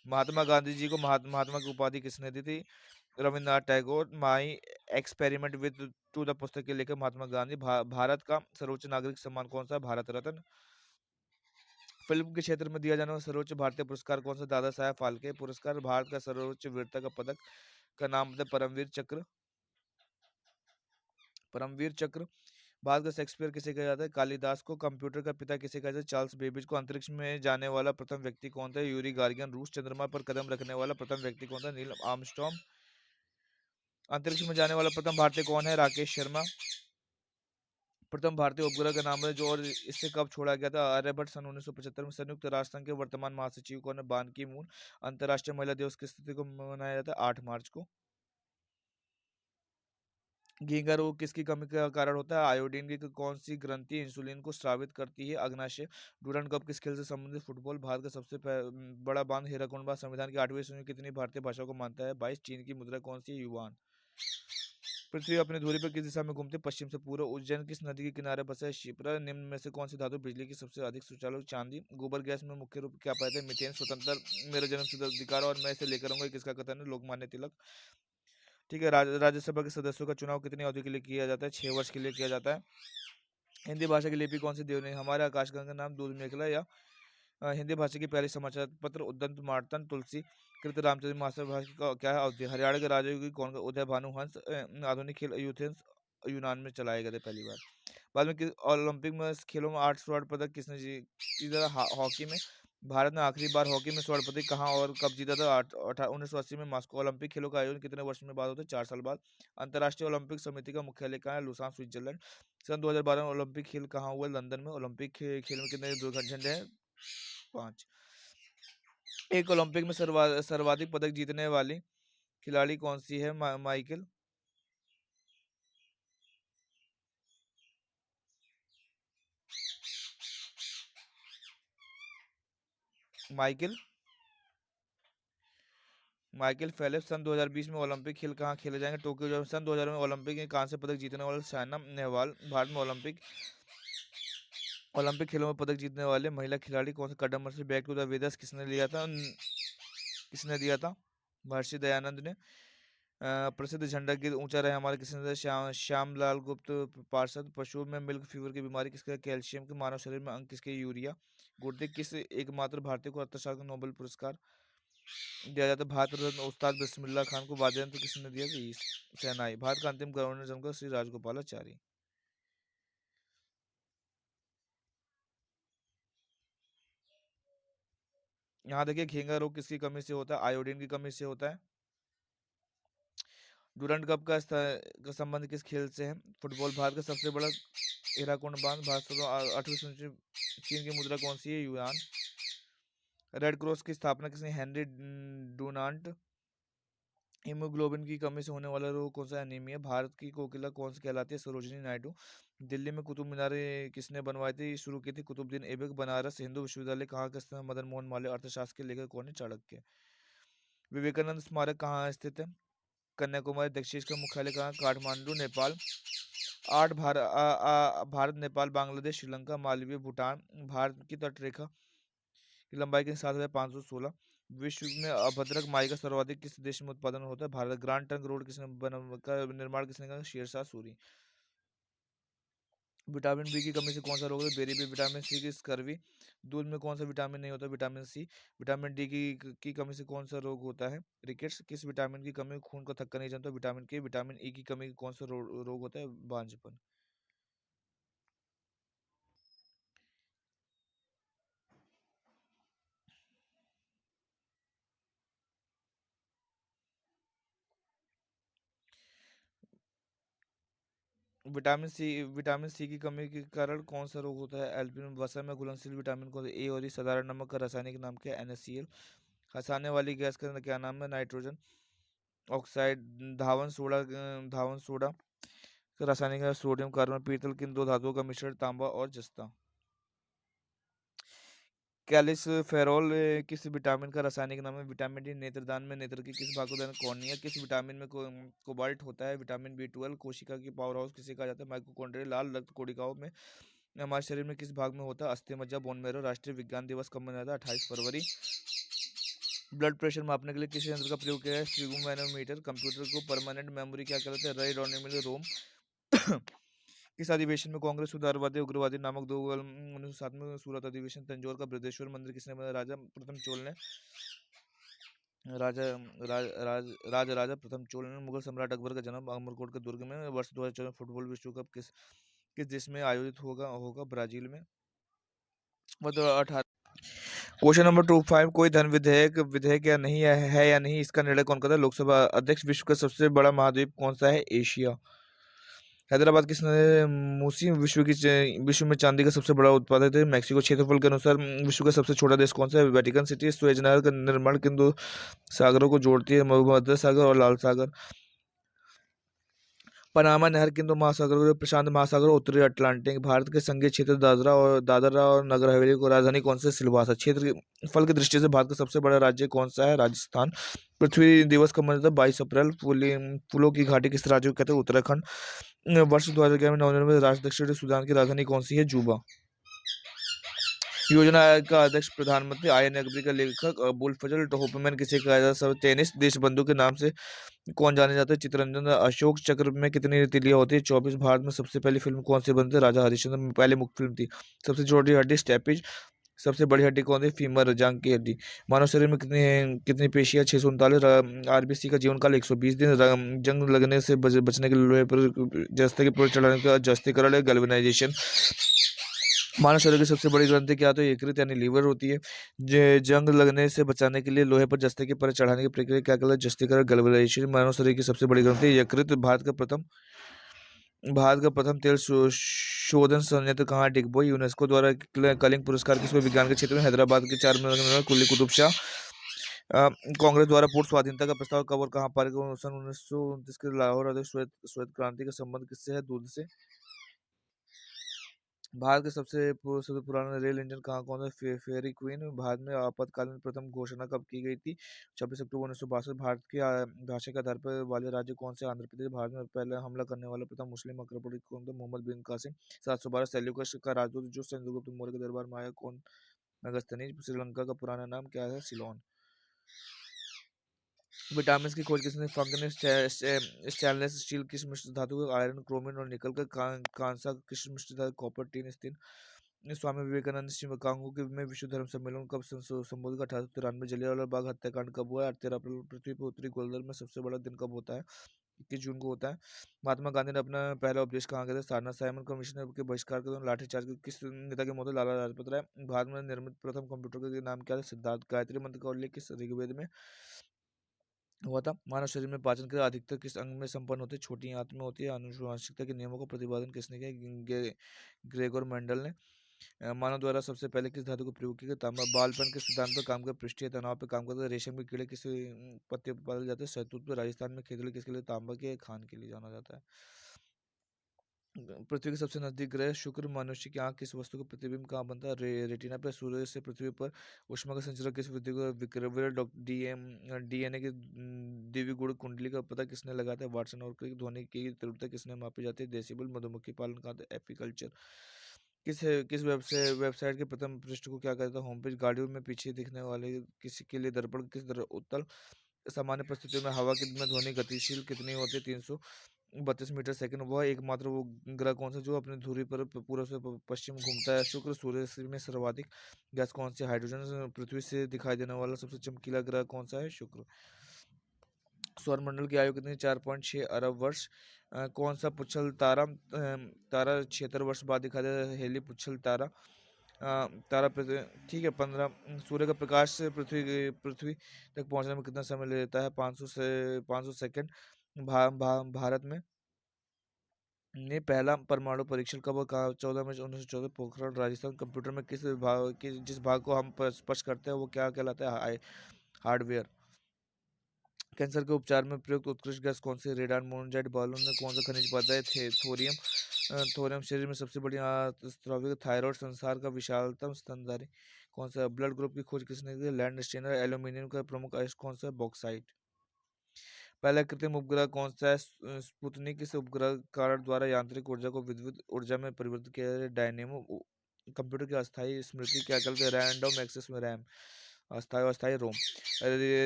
A: महात्मा गांधी जी को महात्मा की उपाधि किसने दी थी? Rabindranath Tagore. My experiment with two the पुस्तक के लेकर महात्मा गांधी। भारत का सर्वोच्च नागरिक सम्मान कौन सा? भारत रत्न। फिल्म के क्षेत्र में दिया जाने वाला सर्वोच्च भारतीय पुरस्कार कौन सा? दादा साहब फाल्के पुरस्कार। भारत का सर्वोच्च वीरता का पदक का नाम बताए? परमवीर चक्र। परमवीर चक्र। भारत का शेक्सपियर किसे कहा जाता है? कालिदास को। कंप्यूटर का पिता किसे कहा जाता है? चार्ल्स बेबेज को। अंतरिक्ष में जाने वाला प्रथम व्यक्ति कौन था? यूरी गार्गियन। रूस। चंद्रमा पर कदम रखने वाला प्रथम व्यक्ति कौन था? Neil Armstrong. अंतरिक्ष में जाने वाला प्रथम भारतीय कौन है? राकेश शर्मा। प्रथम भारतीय उपग्रह का नाम है जो, और इसे कब छोड़ा गया था? आर्यभट्ट सन 1975 में। संयुक्त राष्ट्र संघ के वर्तमान महासचिव कौन है? बान की मून। अंतर्राष्ट्रीय महिला दिवस किस तिथि को मनाया जाता है? 8 मार्च को। घींगा रोग किसकी कमी का कारण होता है? आयोडीन की कौन सी ग्रंथि इंसुलिन को स्रावित करती है? अग्नाशय। डूरंड कप किस खेल से संबंधित? फुटबॉल। भारत का सबसे बड़ा बांध हीराकुंड बांध संविधान की 8वीं सूची में कितनी भारतीय भाषाओं को मानता है? 22। चीन की मुद्रा कौन सी है? युआन। पृथ्वी अपनी धुरी पर किस दिशा में घूमती है? पश्चिम से पूर्व। उज्जैन किस नदी के किनारे बसा है? शिप्रा। निम्न में से कौन सी धातु बिजली की सबसे अधिक सुचालक? चांदी। गोबर गैस में मुख्य रूप क्या पाया जाता है? मीथेन। स्वतंत्र मेरा जन्मसिद्ध अधिकार और मैं इसे लेकर आऊंगा, ये किसका कथन है? लोकमान्य तिलक। ठीक है। राज्यसभा के सदस्यों का चुनाव कितनी अवधि के लिए किया जाता है? 6 वर्ष के लिए किया जाता है। हिंदी भाषा की लिपि कौन सी देवनी? हमारे आकाशगंगा का नाम दूध मेखला या हिंदी भाषा की पहली समाचार पत्र उद्दंत मार्तन तुलसी कृत रामचंद्र मास्टर भाषा का क्या है अवधि? हरियाणा के राजा की कौन? उदय भानु हंस। आधुनिक खेल यूथेंस यूनान में चलाए गए थे पहली बार। बाद में ओलंपिक में खेलों में 8 स्वर्ण पदक किसने जीता? हॉकी में। भारत ने आखिरी बार हॉकी में स्वर्ण पदक कहाँ और कब जीता था? 1980 में मॉस्को। ओलंपिक खेलों का आयोजन कितने वर्ष में बाद होता है? 4 साल बाद। अंतर्राष्ट्रीय ओलंपिक समिति का मुख्यालय कहाँ है? Lausanne, Switzerland. सन 2012 में ओलंपिक खेल कहाँ हुए? लंदन में। ओलंपिक खेल में कितने दो झंडे हैं? 5। एक ओलंपिक में सर्वाधिक पदक जीतने वाली खिलाड़ी कौन सी है? Michael Michael Michael Phelps. सन 2020 में ओलंपिक खेल कहाँ खेले जाएंगे? टोक्यो जो सन 2000 में ओलंपिक में कांस्य पदक जीतने वाले साइना नेहवाल। भारत में ओलंपिक ओलंपिक खेलों में पदक जीतने वाले महिला खिलाड़ी कौन से? कदम से बैक टू द वेदर्स किसने लिया था? किसने दिया था? महर्षि दयानंद ने। प्रसिद्ध झंडा गिर ऊंचा रहे हमारे किसने दिया? श्याम लाल गुप्त पार्षद। पशुओं में मिल्क फीवर की बीमारी किसका? कैल्शियम के। मानव शरीर में अंग किसके? यूरिया। गुर्दे किस एकमात्र भारतीय को अर्थशास्त्र का नोबेल पुरस्कार दिया जाता है? भारत रत्न उस्ताद बिस्मिल्लाह खान को वाद्य यंत्र किसने दिया? सेनाई। भारत का अंतिम गवर्नर जनरल श्री राजगोपालाचारी। यहाँ देखिए, घेंगा रोग किसकी कमी से होता है? आयोडीन की कमी से होता है। डूरंड कप का संबंध किस खेल से है? फुटबॉल। भारत का सबसे बड़ा हीराकुंड बांध भारत से 8वीं सदी। चीन की मुद्रा कौन सी है? युआन। रेड क्रॉस की स्थापना किसने? हेनरी डूनांट। हीमोग्लोबिन की कमी से होने वाला रोग कौन सा? एनीमिया। भारत की कोकिला कौन सी कहलाती है? सरोजिनी नायडू। दिल्ली में कुतुब मीनार किसने बनवाई थी? शुरू की थी कुतुबुद्दीन ऐबक। बनारस हिंदू विश्वविद्यालय कहाँ का स्थान? मदन मोहन मालवीय। अर्थशास्त्र के लेखक कौन है? चाणक्य। विवेकानंद स्मारक कहाँ स्थित है? कन्याकुमारी। दक्षिण का मुख्यालय कहाँ? काठमांडू, नेपाल। भारत, नेपाल, बांग्लादेश, श्रीलंका, मालदीव, भूटान। भारत की तटरेखा की लंबाई के 7,516। विश्व में अभद्रक माई का सर्वाधिक किस देश में उत्पादन होता है? भारत। ग्रांड ट्रंक रोड किसने का निर्माण किसने कहा? शेरशाह सूरी। विटामिन बी की कमी से कौन सा रोग है? बेरी। विटामिन सी की स्कर्वी। दूध में कौन सा विटामिन नहीं होता? Vitamin C. विटामिन डी की कमी से कौन सा रोग होता है? रिकेट्स। किस विटामिन की कमी खून का थक्का नहीं जमता? विटामिन के। विटामिन ई की कमी कौन सा रोग होता है? बांझपन। विटामिन सी की कमी के कारण कौन सा रोग होता है? एल्बिनो। वसा में घुलनशील विटामिन कौन सा? ए। और ये साधारण नमक का रासायनिक नाम क्या है? NaCl। हंसाने वाली गैस का क्या नाम है? Nitrogen oxide. धावन सोडा का रासायनिक नाम सोडियम कार्बोनेट। पीतल किन दो धातुओं का मिश्रण? तांबा और जस्ता। कैलिस फेरोल किस विटामिन का रासायनिक नाम है? Vitamin D. नेत्रदान में नेत्र के किस भाग को देना? कॉर्निया। किस विटामिन में कोबाल्ट होता है? Vitamin B12। कोशिका की पावर हाउस किसे कहा जाता है? माइटोकॉन्ड्रिया। लाल रक्त कोशिकाओं में हमारे शरीर में किस भाग में होता है? अस्थि मज्जा, बोन मैरो। राष्ट्रीय विज्ञान दिवस कब मनाया जाता है? 28 फरवरी। ब्लड प्रेशर मापने के लिए किस यंत्र का प्रयोग किया है? स्फिगोमैनोमीटर। कंप्यूटर को परमानेंट मेमोरी क्या कहते हैं? रैम, रोम। किस अधिवेशन में कांग्रेस सुधारवादी उग्रवादी नामक दो 1907 में सूरत अधिवेशन? तंजौर का बृहदेश्वर मंदिर किसने बनाया? राजा प्रथम चोल ने। राजा राजा प्रथम चोल ने। मुगल सम्राट अकबर का जन्म अमरकोट के दुर्ग में। वर्ष 2014 फुटबॉल विश्व कप किस किस देश में आयोजित होगा? ब्राजील में। मतलब 18। Question number 25। कोई धन विधेयक विधेयक या नहीं है या नहीं, इसका निर्णय कौन करता है? लोकसभा अध्यक्ष। विश्व का सबसे बड़ा महाद्वीप कौन सा है? एशिया। हैदराबाद किसने मूसी विश्व में चांदी का सबसे बड़ा उत्पादक है? मैक्सिको। क्षेत्रफल के अनुसार विश्व का सबसे छोटा देश कौन सा है? Vatican city. सुएज नहर का निर्माण किन दो सागरों को जोड़ती है? भूमध्य सागर और लाल सागर। पनामा नहर किन दो महासागरों को? प्रशांत महासागर और उत्तरी अटलांटिक। भारत के संघीय क्षेत्र दादरा और नगर हवेली को राजधानी कौन सा? सिलवासा। क्षेत्र फल की दृष्टि से भारत का सबसे बड़ा राज्य कौन सा है? राजस्थान। पृथ्वी दिवस कब मनाया जाता है? 22 अप्रैल। फूलों की घाटी किस राज्य को कहते हैं? उत्तराखंड। वर्ष 2011 में नवनिर्मित राष्ट्र दक्षिण सूडान की राजधानी कौन सी है? जूबा। योजना आयोग का अध्यक्ष प्रधानमंत्री, आयन अकबरी का लेखक अबुल फजल टोपरमैन किसे कहा जाता है? सब टेनिस देशबंधु के नाम से कौन जाने जाते हैं? चित्तरंजन। अशोक चक्र में कितनी तिलियां होती है? 24। भारत में सबसे पहली फिल्म कौन सी बनी थी? राजा हरिश्चंद्र में पहले मुख्य फिल्म थी। सबसे छोटी हड्डी स्टेपिज। सबसे बड़ी हड्डी कौन सी? फीमर, जांग की हड्डी। मानव शरीर में कितनी कितनी पेशियां? 639। आरबीसी का जीवन काल 120 दिन। जंग लगने से बचने के लिए लोहे पर जस्ते के पूरे चढ़ाने का जस्तीकरण है गैल्वेनाइजेशन। मानव शरीर की सबसे बड़ी ग्रंथि क्या? तो यकृत यानी लीवर होती है। जंग लगने से बचाने के लिए लोहे पर जस्ते के पर चढ़ाने की प्रक्रिया क्या कहलाती है? जस्तीकरण गैल्वेनाइजेशन। मानव शरीर की सबसे बड़ी ग्रंथि यकृत। भारत का प्रथम तेल शोधन संयंत्र कहाँ? डिगबोई। यूनेस्को द्वारा कलिंग पुरस्कार किसको? विज्ञान के क्षेत्र में। हैदराबाद के चार मीनार में कुली कुतुब शाह। कांग्रेस द्वारा पूर्ण स्वाधीनता का प्रस्ताव कब और कहाँ पारित हुआ? सन 1929 के लाहौर अधिक श्वेत श्वेत क्रांति का संबंध किससे है? दूध से। भारत का सबसे पुराना रेल इंजन कहाँ कौन सा? फेरी क्वीन। भारत में आपातकालीन प्रथम घोषणा कब की गई थी? 26 अक्टूबर 1962। भारत की भाषा के आधार पर वाले राज्य कौन से? आंध्र प्रदेश। भारत में पहले हमला करने वाला प्रथम मुस्लिम अक्रमणकारी कौन था? मोहम्मद बिन कासिम। 712। सेल्यूकस का राजदूत जो चंद्रगुप्त मौर्य के दरबार में आया कौन? मेगास्थनीज। श्रीलंका का पुराना नाम क्या है? सिलोन। विटामिन की खोज किसने? फंक ने। स्टेनलेस स्टील किस मिश्र धातु का? आयरन, क्रोमिन और निकल का। कांसा किस मिश्र धातु? Copper, tin, steel. Swami Vivekananda Chicago के में विश्व धर्म सम्मेलन कब संबोधित? 1893। जलियांवाला बाग हत्याकांड कब हुआ? 13 अप्रैल। पृथ्वी पर उत्तरी गोलार्ध में सबसे बड़ा दिन कब होता है? 21 जून को होता है। महात्मा गांधी ने अपना पहला उपदेश कहाँ किया था? सारनाथ। साइमन कमीशन के बहिष्कार के दौरान लाठीचार्ज किस नेता के मौत? लाला लाजपत राय। भारत में निर्मित प्रथम कंप्यूटर का नाम क्या था? सिद्धार्थ। गायत्री मंत्र का उल्लेख किस ऋग्वेद में हुआ था? मानव शरीर में पाचन क्रिया अधिकतर किस अंग में संपन्न होती है? छोटी आंत में होती है। आनुवंशिकता के नियमों का प्रतिपादन किसने किया? ग्रेगोर मेंडल ने। मानव द्वारा सबसे पहले किस धातु का प्रयोग किया गया? तांबा। बालपन के सिद्धांत पर काम कर पृष्ठीय तनाव पर काम करता है। रेशम के कीड़े किस पत्ते पर पाले जाते हैं? शहतूत पर। राजस्थान में खेती किसके लिए? तांबा के खान के लिए जाना जाता है। पृथ्वी के सबसे नजदीक ग्रह शुक्र। मनुष्य की आंख किस वस्तु का प्रतिबिंब कहाँ बनता है? रेटिना पे। सूर्य से पृथ्वी पर ऊष्मा का संचालन किस विधि को? विक्रय डीएनए की दिव्य गुण कुंडली का पता किसने लगाया था? वाटसन। और ध्वनि की तीव्रता किसने मापी जाती है? डेसिबल। मधुमक्खी पालन कहाँ था? एपीकल्चर। किस वेबसाइट के प्रथम पृष्ठ को क्या कहता है? Home page. गाड़ियों में पीछे दिखने वाले किसी के लिए दर्पण उत्तल सामान्य परिस्थितियों में हवा की में ध्वनि गतिशील कितनी होती है? 332 मीटर सेकंड। वह एकमात्र वो ग्रह कौन सा जो अपनी धुरी पर पूर्व से पश्चिम घूमता है? शुक्र। सूर्य में सर्वाधिक गैस कौन सी? हाइड्रोजन। पृथ्वी से दिखाई देने वाला सबसे चमकीला ग्रह कौन सा है? शुक्र। सौरमंडल की आयु कितनी? 4.6 अरब वर्ष। कौन सा पुच्छल तारा 76 वर्ष बाद दिखाई देता है? हेली पुच्छल तारा। तारा पृथ्वी। ठीक है। 15। सूर्य का प्रकाश से पृथ्वी तक पहुंचने में कितना समय लेता है? 500 सेकंड। भारत में ने पहला परमाणु परीक्षण कब और कहा? 14 मार्च 1914। पोखरण राजस्थान। कंप्यूटर में जिस भाग को हम स्पर्श करते हैं वो क्या कहलाता है? हार्डवेयर। कैंसर के उपचार में प्रयुक्त उत्कृष्ट गैस कौन सी? रेडान। मोनोजाइट। बालून में कौन सा खनिज पदार्थ है? थोरियम। थोरियम शरीर में सबसे बड़ी स्राविक। थायराइड। संसार का विशालतम स्तनधारी कौन सा? ब्लड ग्रुप की खोज किसने की? Land Steiner. एल्यूमिनियम का प्रमुख अयस्क कौन सा? बॉक्साइट। पहला कृत्रिम उपग्रह कौन सा है? स्पुतनिक। इस उपग्रह कारण द्वारा यांत्रिक ऊर्जा को विद्युत ऊर्जा में परिवर्तित किया जाए? डायनेमो। कंप्यूटर की अस्थायी स्मृति क्या कहलाती है? रैंडम एक्सेस में रैम। अस्थायी अस्थायी रोम।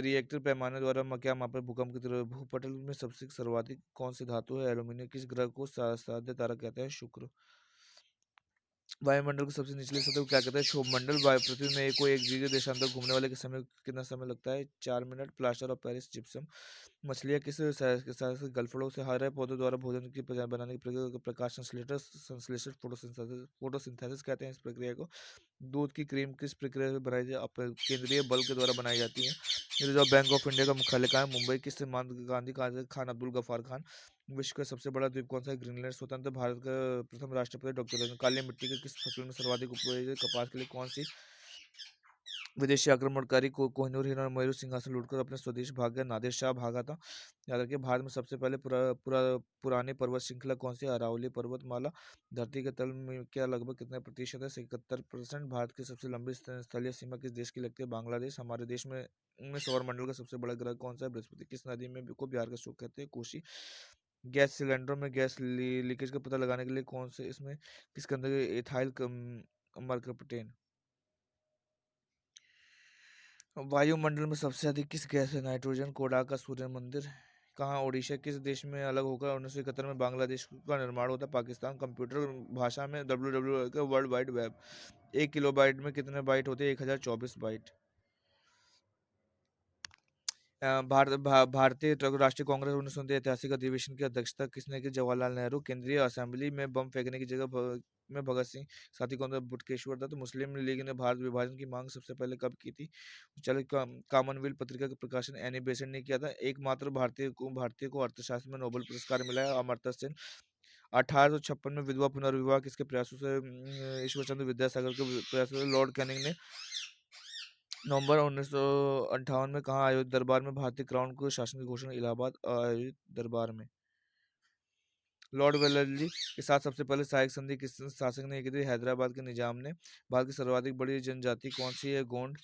A: रिएक्टर पैमाने द्वारा क्या मापे? भूकंप की तरह। भूपटल में सबसे सर्वाधिक कौन सी धातु है? एल्यूमिनियम। किस ग्रह को साध्य तारा कहते हैं? शुक्र। वायुमंडल की सबसे निचली सतह को क्या कहते हैं? क्षोभमंडल। वायु पृथ्वी में को एक डिग्री देशांतर घूमने वाले के समय कितना समय लगता है? 4 minute. Plaster of Paris gypsum. मछलियाँ किस गलफड़ों से हार है? पौधों द्वारा भोजन की बनाने की प्रक्रिया को प्रकाश संश्लेषण संश्लेषण फोटोसिंथेसिस कहते हैं इस प्रक्रिया को। दूध की क्रीम किस प्रक्रिया से बनाई जाती है? केंद्रीय बल के द्वारा बनाई जाती है। रिजर्व बैंक ऑफ इंडिया का मुख्यालय कहाँ है? मुंबई। किस महात्मा गांधी कहा? खान अब्दुल गफार खान। विश्व का सबसे बड़ा द्वीप कौन सा है? ग्रीनलैंड। स्वतंत्र भारत का प्रथम राष्ट्रपति डॉक्टर काली मिट्टी के किस फसल में सर्वाधिक उपयोग है? कपास के लिए कौन सी विदेशी आक्रमणकारी को कोहिनूर हिरण और मयूर सिंहासन लूटकर अपने स्वदेश भाग गया? नादिर शाह भागा था। याद रखिए। भारत में सबसे पहले पुरानी पर्वत श्रृंखला कौन सी है? अरावली पर्वतमाला। धरती के तल में क्या लगभग कितने प्रतिशत है? 71%। भारत की सबसे लंबी स्थलीय सीमा किस देश की लगती है? बांग्लादेश। हमारे देश में सौरमंडल का सबसे बड़ा ग्रह कौन सा है? बृहस्पति। किस नदी में को बिहार का शोक कहते हैं? कोसी। गैस सिलेंडरों में गैस लीकेज का पता लगाने के लिए कौन से इसमें किसके अंदर एथाइल मरकपटेन वायुमंडल में सबसे अधिक किस गैस है? नाइट्रोजन। कोडाक का सूर्य मंदिर कहाँ? ओडिशा। किस देश में अलग होकर 1971 में बांग्लादेश का निर्माण होता है? पाकिस्तान। कंप्यूटर भाषा में WWW का वर्ल्ड वाइड वेब। 1 किलोबाइट में कितने बाइट होते हैं? 1024 बाइट। भारतीय राष्ट्रीय कांग्रेस 19 ऐतिहासिक अधिवेशन की अध्यक्षता किसने की? जवाहरलाल नेहरू। केंद्रीय असेंबली में बम फेंकने की जगह में भगत सिंह साथी कौन था? बुटकेश्वर दत्त। मुस्लिम लीग ने भारत विभाजन की मांग सबसे पहले कब की थी? चलो कॉमनवेल्थ पत्रिका का प्रकाशन एनी बेसेंट ने किया था। एकमात्र भारतीय को अर्थशास्त्र में नोबेल पुरस्कार मिला है, अमर्त्य सेन। 1856 में विधवा पुनर्विवाह किसके प्रयासों से? ईश्वर चंद्र विद्यासागर के प्रयासों से। लॉर्ड कैनिंग ने नवंबर 1958 में कहा आयोजित दरबार में भारतीय क्राउन को शासन की घोषणा? इलाहाबाद आयोजित दरबार में। लॉर्ड वेलेस्ली के साथ सबसे पहले सहायक संधि किस शासक ने की थी? हैदराबाद के निजाम ने। भारत की सर्वाधिक बड़ी जनजाति कौन सी है? गोंड।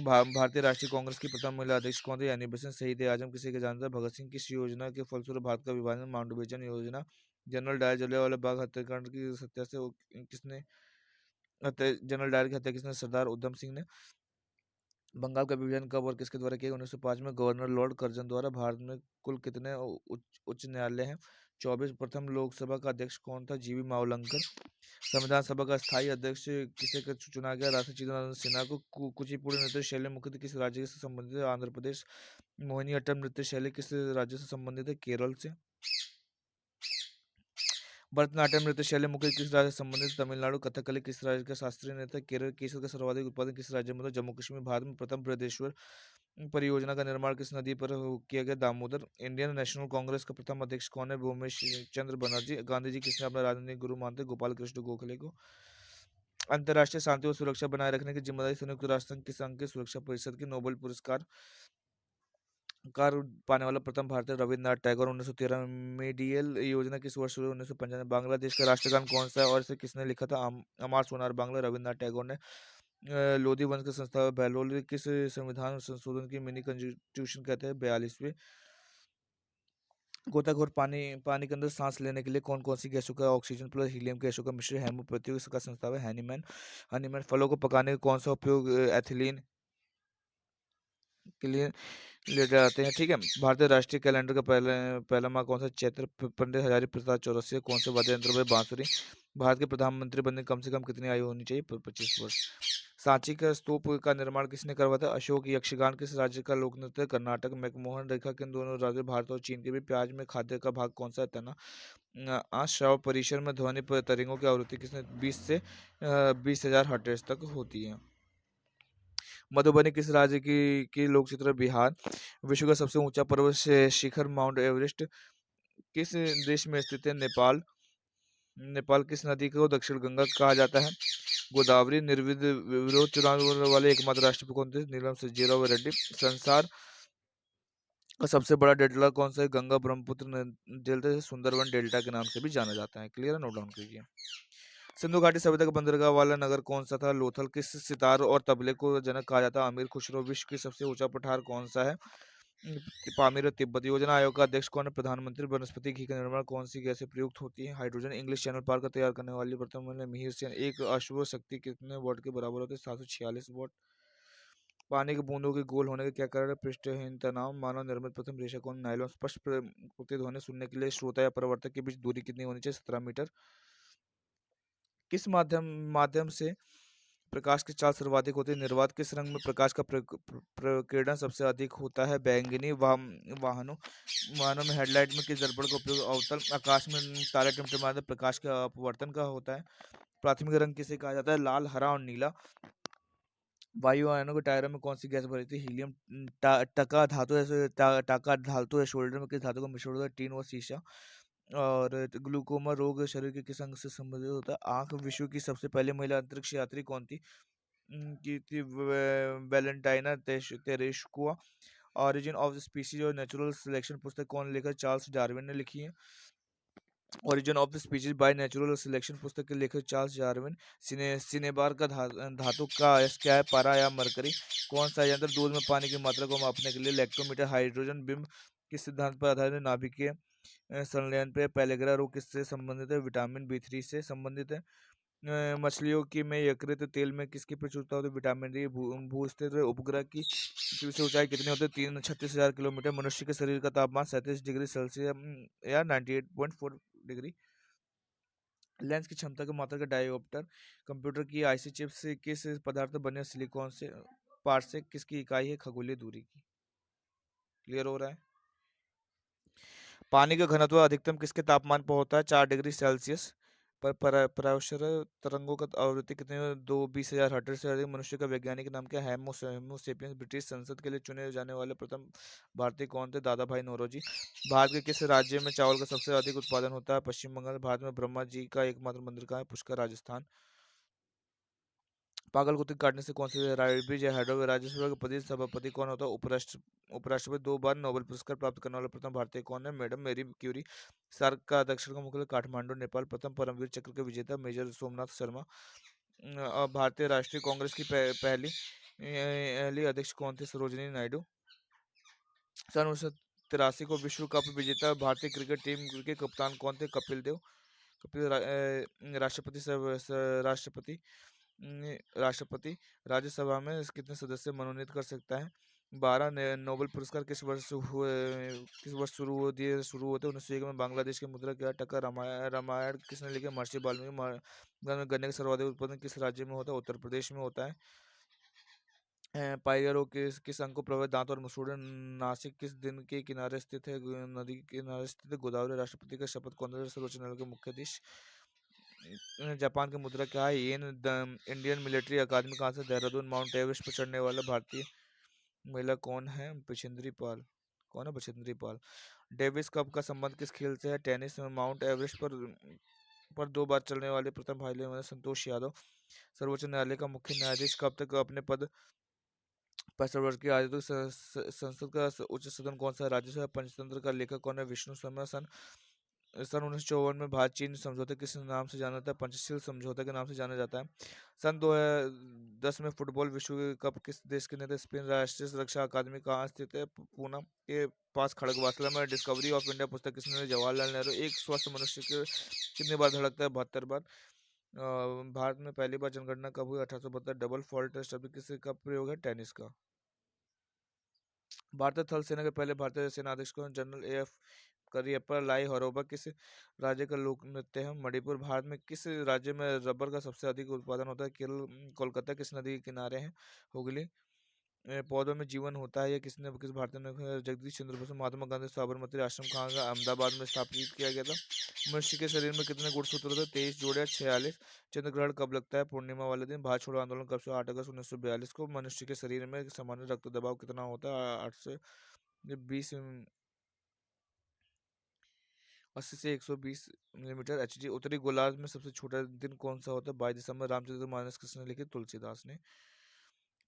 A: भारतीय राष्ट्रीय कांग्रेस की प्रथम महिला अध्यक्ष कौन थी? यानी बेसेंट। शहीद आजम किसे के जानता है? भगत सिंह। किस योजना के फलस्वरूप भारत का विभाजन? माउंटबेटन योजना। जनरल डायर जलियांवाला बाग हत्याकांड की हत्या से किसने जनरल डायर की हत्या किसने? सरदार उधम सिंह ने। बंगाल का विभाजन कब और किसके द्वारा किया? 1905 में गवर्नर लॉर्ड कर्जन द्वारा। भारत में कुल कितने उच्च न्यायालय हैं? 24। प्रथम लोकसभा का अध्यक्ष कौन था? जीवी मावलंकर। संविधान सभा का स्थायी अध्यक्ष किसे चुना गया? राष्ट्रीय चिदंबरम सिन्हा को। कुचिपुड़ी नृत्य शैली मुख्यतः किस राज्य से संबंधित है? आंध्र प्रदेश। मोहिनीअट्टम नृत्य शैली किस राज्य से संबंधित है? केरल से। भरतनाट्यम नृत्य शैली मुख्य किस राज्य से संबंधित है? तमिलनाडु। कथकली किस राज्य का शास्त्रीय नृत्य है? केरल। केसर का सर्वाधिक उत्पादन किस राज्य में होता है? जम्मू कश्मीर। भारत में प्रथम बृहदेश्वर परियोजना का निर्माण किस नदी पर किया गया? दामोदर। इंडियन नेशनल कांग्रेस का प्रथम अध्यक्ष कौन है? भूमेश चंद्र बनर्जी। गांधी जी किसने अपना राजनीतिक गुरु मानते? गोपाल कृष्ण गोखले को। अंतर्राष्ट्रीय शांति और सुरक्षा बनाए रखने की जिम्मेदारी संयुक्त राष्ट्र संघ की संघ की सुरक्षा परिषद की। नोबेल पुरस्कार कार पाने वाला प्रथम भारतीय? रविन्द्रनाथ टैगोर। 1913 में मेडियल योजना किस वर्ष शुरू हुई? 1995। बांग्लादेश का राष्ट्रगान कौन सा है और इसे किसने लिखा था? अमार सोनार बांग्ला। रविन्द्रनाथ टैगोर ने। लोधी वंश का संस्थापक बहलोल किस संविधान संशोधन की मिनी कॉन्स्टिट्यूशन कहते हैं? 42वें। गोताखोर पानी पानी के अंदर सांस लेने के लिए कौन कौन सी गैसों का ऑक्सीजन प्लस हीलियम गैसों का मिश्रण हेमोपैथी का संस्थापक है? हैनीमैन। हनीमैन। फलों को पकाने का कौन सा उपयोग एथिलीन के लिए ले जाते हैं? ठीक है। भारतीय राष्ट्रीय कैलेंडर का पहले पहला माह कौन सा? चैत्र। पंडित हजारी प्रसाद चौरसिया कौन से वाद्य यंत्र में? बांसुरी। भारत के प्रधानमंत्री बनने की कम से कम कितनी आयु होनी चाहिए? 25 वर्ष। सांची का स्तूप का निर्माण किसने करवाया था? अशोक। यक्षगान किस राज्य का लोक नृत्य है? कर्नाटक। मैकमोहन रेखा किन दोनों राज्यों भारत और चीन के भी? प्याज में खाद्य का भाग कौन सा है? तना। आज श्राव परिसर में ध्वनि तरंगों की आवृत्ति किसने? 20 से 20,000 हर्ट्ज तक होती है। मधुबनी किस राज्य की लोक चित्र है? बिहार। विश्व का सबसे ऊंचा पर्वत शिखर माउंट एवरेस्ट किस देश में स्थित है? नेपाल। नेपाल किस नदी को दक्षिण गंगा कहा जाता है? गोदावरी। निर्विध विरोध चुनाव वाले एकमात्र राष्ट्रपति कौन थे? नीलम संजीव रेड्डी। संसार का सबसे बड़ा डेल्टा कौन सा है? गंगा ब्रह्मपुत्र डेल्टा से सुंदरवन डेल्टा के नाम से भी जाना जाता है। क्लियर है? नोट डाउन कीजिए। सिंधु घाटी सभ्यता का बंदरगाह वाला नगर कौन सा था? लोथल। किस सितार और तबले को जनक कहा जाता है? अमीर खुसरो। विश्व की सबसे ऊंचा पठार कौन सा है? पामीर और तिब्बत। योजना आयोग का अध्यक्ष कौन है? प्रधानमंत्री। वनस्पति घी का निर्माण कौन सी गैस से प्रयुक्त होती है? हाइड्रोजन। इंग्लिश चैनल पार का तैयार करने वाली प्रथम महिला मिहिर सेन। एक अश्व शक्ति कितने वाट के बराबर होते हैं? 746 वाट। पानी की बूंदों के गोल होने का क्या कारण है? पृष्ठहीन तनाव। मानव निर्मित प्रथम रेशा कौन? नायलॉन। स्पष्ट प्रतिध्वनि सुनने के लिए श्रोता या प्रवर्तक के बीच दूरी कितनी होनी चाहिए? 17 मीटर। किस माध्यम माध्यम से प्रकाश की चाल सर्वाधिक होती है? निर्वात। किस रंग में प्रकाश का प्रकीर्णन सबसे अधिक होता है? बैंगनी। वाहनों वाहनों में हेडलाइट में किस दर्पण का उपयोग? अवतल। आकाश में तारे टिमटिमाते प्रकाश का अपवर्तन का होता है? प्राथमिक रंग किसे कहा जाता है? लाल, हरा और नीला। वायु आयनों के टायरों में कौन सी गैस भरी थी? हीलियम। टका धातु है टाका धातु है शोल्डर में किस धातु का मिश्रण होता है? टीन व शीशा। और ग्लूकोमा रोग शरीर के किस अंग से संबंधित होता है? आंख। विश्व की सबसे पहली महिला अंतरिक्ष यात्री कौन थी? की थी वैलेंटाइना तेरेस्कुआ। ऑरिजिन ऑफ द स्पीसीज और नेचुरल सिलेक्शन पुस्तक कौन लेखक? चार्ल्स डार्विन ने लिखी है। Origin of the species by natural selection पुस्तक के लेखक चार्ल्स डार्विन। सिनेबार का धातु का अयस्क क्या है? पारा या मरकरी। कौन सा यंत्र दूध में पानी की मात्रा को मापने के लिए? लैक्टोमीटर। हाइड्रोजन बिंब किस सिद्धांत पर आधारित है? नाभिकीय संलयन पे। पेलेग्रा रोग किससे संबंधित है? विटामिन B3 से संबंधित है। मछलियों की में यकृत तेल में किसकी प्रचुरता होती है? Vitamin D. भू स्थिर उपग्रह की पृथ्वी से ऊंचाई कितनी होती है? 36,000 किलोमीटर। मनुष्य के शरीर का तापमान 37 डिग्री सेल्सियस या 98.4 डिग्री। लेंस की क्षमता की मात्रा का डायोप्टर। कंप्यूटर की आईसी चिप्स से किस पदार्थ से बने? सिलिकॉन से। पारसेक किसकी इकाई है खगोलीय दूरी की? क्लियर हो रहा है? पानी का घनत्व अधिकतम किसके तापमान पर होता है? 4 डिग्री सेल्सियस पर पराशर तरंगों का आवृत्ति कितनी है? 20,000 हर्ट्ज से अधिक। मनुष्य का वैज्ञानिक नाम क्या है? होमो सेपियंस। ब्रिटिश संसद के लिए चुने जाने वाले प्रथम भारतीय कौन थे? दादा भाई नौरोजी। भारत के किस राज्य में चावल का सबसे अधिक उत्पादन होता है? पश्चिम बंगाल। भारत में ब्रह्मा जी का एकमात्र मंदिर कहाँ है? पुष्कर, राजस्थान। पागल कुत्ते काटने से कौन सी राइबिज या हाइड्रोगे? राज्यसभा के प्रदेश सभापति कौन होता है? उपराष्ट्रपति। 2 बार नोबेल पुरस्कार प्राप्त करने वाले प्रथम भारतीय कौन है? मैडम मेरी क्यूरी। सार्क का दक्षिण का मुख्यालय काठमांडू, नेपाल। प्रथम परमवीर चक्र के विजेता मेजर सोमनाथ शर्मा। भारतीय राष्ट्रीय कांग्रेस की पहली अध्यक्ष कौन थे? सरोजिनी नायडू। सन 1983 को विश्व कप विजेता भारतीय क्रिकेट टीम के कप्तान कौन थे? कपिल देव। कपिल राष्ट्रपति राष्ट्रपति राष्ट्रपति राज्यसभा में कितने सदस्य मनोनीत कर सकता है? 12। नोबेल पुरस्कार किस वर्ष शुरू होते? 1901 में। बांग्लादेश की मुद्रा क्या? टका। रामायण किसने लिखे? महर्षि वाल्मीकि। गन्ने का सर्वाधिक उत्पादन किस राज्य में होता है? उत्तर प्रदेश में होता है। पाइगरो किस अंग को प्रभावित? दांत और मसूड़े। नासिक किस दिन के किनारे स्थित है? नदी के किनारे स्थित है। गोदावरी। राष्ट्रपति का शपथ कौन लेता है? सर्वोच्च न्यायालय के मुख्याधीश। जापान की मुद्रा क्या है? येन। इंडियन मिलिट्री अकादमी कहाँ से? देहरादून। माउंट एवरेस्ट पर चढ़ने वाला भारतीय महिला कौन है? बछेंद्री पाल। कौन है? बछेंद्री पाल। डेविस कप का संबंध किस खेल से है? टेनिस। माउंट एवरेस्ट पर 2 बार चलने वाले प्रथम भारतीय संतोष यादव। सर्वोच्च न्यायालय का मुख्य न्यायाधीश कब तक अपने पद 65 वर्ष की आयु तक संसद का उच्च सदन कौन सा है? राज्यसभा। पंचतंत्र का लेखक कौन है? विष्णु शर्मा। सन सन 1954 में भारत चीन समझौते किस नाम से जाना जाता है? पंचशील समझौते के नाम से जाना जाता है। सन 2010 में फुटबॉल विश्व कप किस देश के नेता? स्पेन। राष्ट्रीय सुरक्षा अकादमी कहाँ स्थित है? पूना के पास खड़गवासला में। डिस्कवरी ऑफ इंडिया पुस्तक किसने लिखी? जवाहरलाल नेहरू। एक स्वस्थ मनुष्य के कितनी बार धड़कता है? 72 बार। भारत में पहली बार जनगणना कब हुई? 1872। डबल फॉल्ट शब्द किस का प्रयोग है? टेनिस का। भारतीय थल सेना के पहले भारतीय सेनाध्यक्ष कौन? General A F Cariappa. Lai Haraoba किस राज्य का लोक नृत्य है? मणिपुर। भारत में किस राज्य में रबर का सबसे अधिक उत्पादन होता है? केरल। कोलकाता किस नदी के किनारे है? हुगली। पौधों में जीवन होता है? या किस भारतीय ने जगदीश चंद्र बोस। महात्मा गांधी साबरमती आश्रम कहाँ का? अहमदाबाद में स्थापित किया गया था। मनुष्य के शरीर में कितने गुणसूत्र होते हैं? 23 जोड़े। 46। चंद्र ग्रहण कब लगता है? पूर्णिमा वाले दिन। भारत छोड़ो आंदोलन कब से? 8 अगस्त 1942 को। मनुष्य के शरीर में सामान्य रक्त दबाव कितना होता है? 8 से 20 80 से 120 मिलीमीटर एचजी। उत्तरी गोलार्ध में सबसे छोटा दिन कौन सा होता है? 22 दिसंबर। रामचरितमानस किसने लिखी? तुलसीदास ने।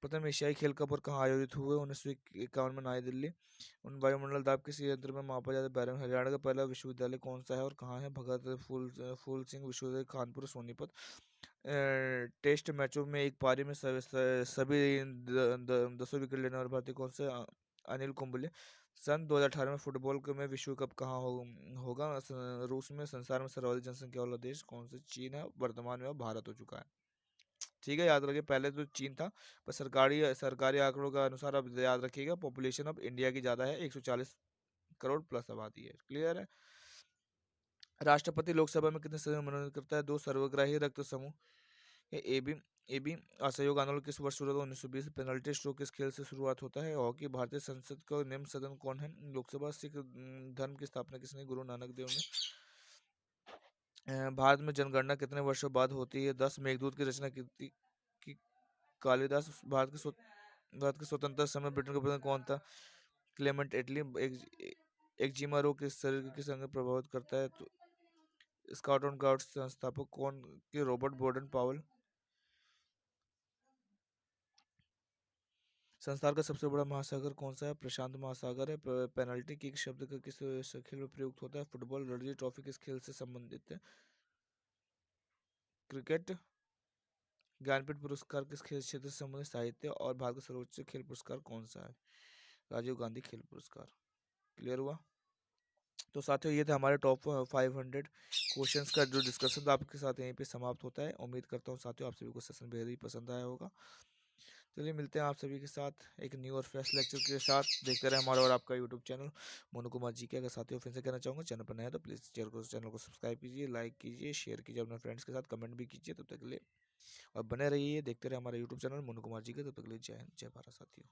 A: प्रथम एशियाई खेल कब और कहाँ आयोजित हुए? 1951 में नई दिल्ली। उन वायुमंडल दाब किस यंत्र में मापा जाता है? बैरन। हरियाणा का पहला विश्वविद्यालय कौन सा है और कहाँ है? भगत फूल सिंह विश्वविद्यालय, कानपुर, सोनीपत। टेस्ट मैचों में एक पारी में सभी 10 विकेट लेने वाले भारतीय कौन से? अनिल कुंबले। सन 2018 में फुटबॉल में विश्व कप कहाँ होगा? रूस में। संसार में सर्वाधिक जनसंख्या वाला देश कौन सा? चीन है। वर्तमान में भारत हो चुका है। ठीक है, याद रखिए पहले तो चीन था, पर सरकारी सरकारी आंकड़ों के अनुसार अब याद रखिएगा पॉपुलेशन अब इंडिया की ज़्यादा है, 140 करोड़ प्लस आबादी है। क्लियर है? राष्ट्रपति लोकसभा में कितने सदस्य मनोनीत करता है? 2। सर्वग्राही रक्त समूह। ए बी ए बी असहयोग आंदोलन किस वर्ष शुरू हुआ? 1920। पेनल्टी स्ट्रोक किस खेल से शुरुआत होता है? हॉकी। भारतीय संसद का निम्न सदन कौन है? लोकसभा। सिख धर्म की स्थापना किसने? गुरु नानक देव ने। भारत में जनगणना कितने वर्षों बाद होती है? 10। मेघदूत की रचना की कालिदास। भारत के स्वतंत्रता समय ब्रिटेन का प्रधान कौन था? क्लेमेंट एटली। एक जीमा रोग किस शरीर के किस अंग को प्रभावित करता है? तो स्काउट एंड गाइड्स संस्थापक कौन के? रॉबर्ट बोर्डन पावल। संसार का सबसे बड़ा महासागर कौन सा है? प्रशांत महासागर है। पेनल्टी किक शब्द का किस खेल में प्रयुक्त होता है? फुटबॉल। रणजी ट्रॉफी किस खेल से संबंधित है? क्रिकेट। ज्ञानपीठ पुरस्कार किस खेल क्षेत्र से संबंधित? साहित्य। और भारत का सर्वोच्च खेल पुरस्कार कौन सा है? राजीव गांधी खेल पुरस्कार। क्लियर हुआ? तो साथियों ये थे हमारे टॉप 500 क्वेश्चंस का जो डिस्कशन था आपके साथ यहीं पे समाप्त होता है। उम्मीद करता हूँ साथियों आप सभी को सेशन बेहद ही पसंद आया होगा। चलिए मिलते हैं आप सभी के साथ एक न्यू और फ्रेश लेक्चर के साथ। देखते रहे हमारा और आपका यूट्यूब चैनल मोनू कुमार जी के। अगर साथियों फिर से कहना चाहूँगा चैनल पर नया तो प्लीज़ चैनल को सब्सक्राइब कीजिए, लाइक कीजिए, शेयर कीजिए अपने फ्रेंड्स के साथ, कमेंट भी कीजिए। तब तक के लिए और बने रहिए, देखते रहे हमारा यूट्यूब चैनल मोनू कुमार जी के। तब तक के लिए जय हिंद, जय भारत साथियों।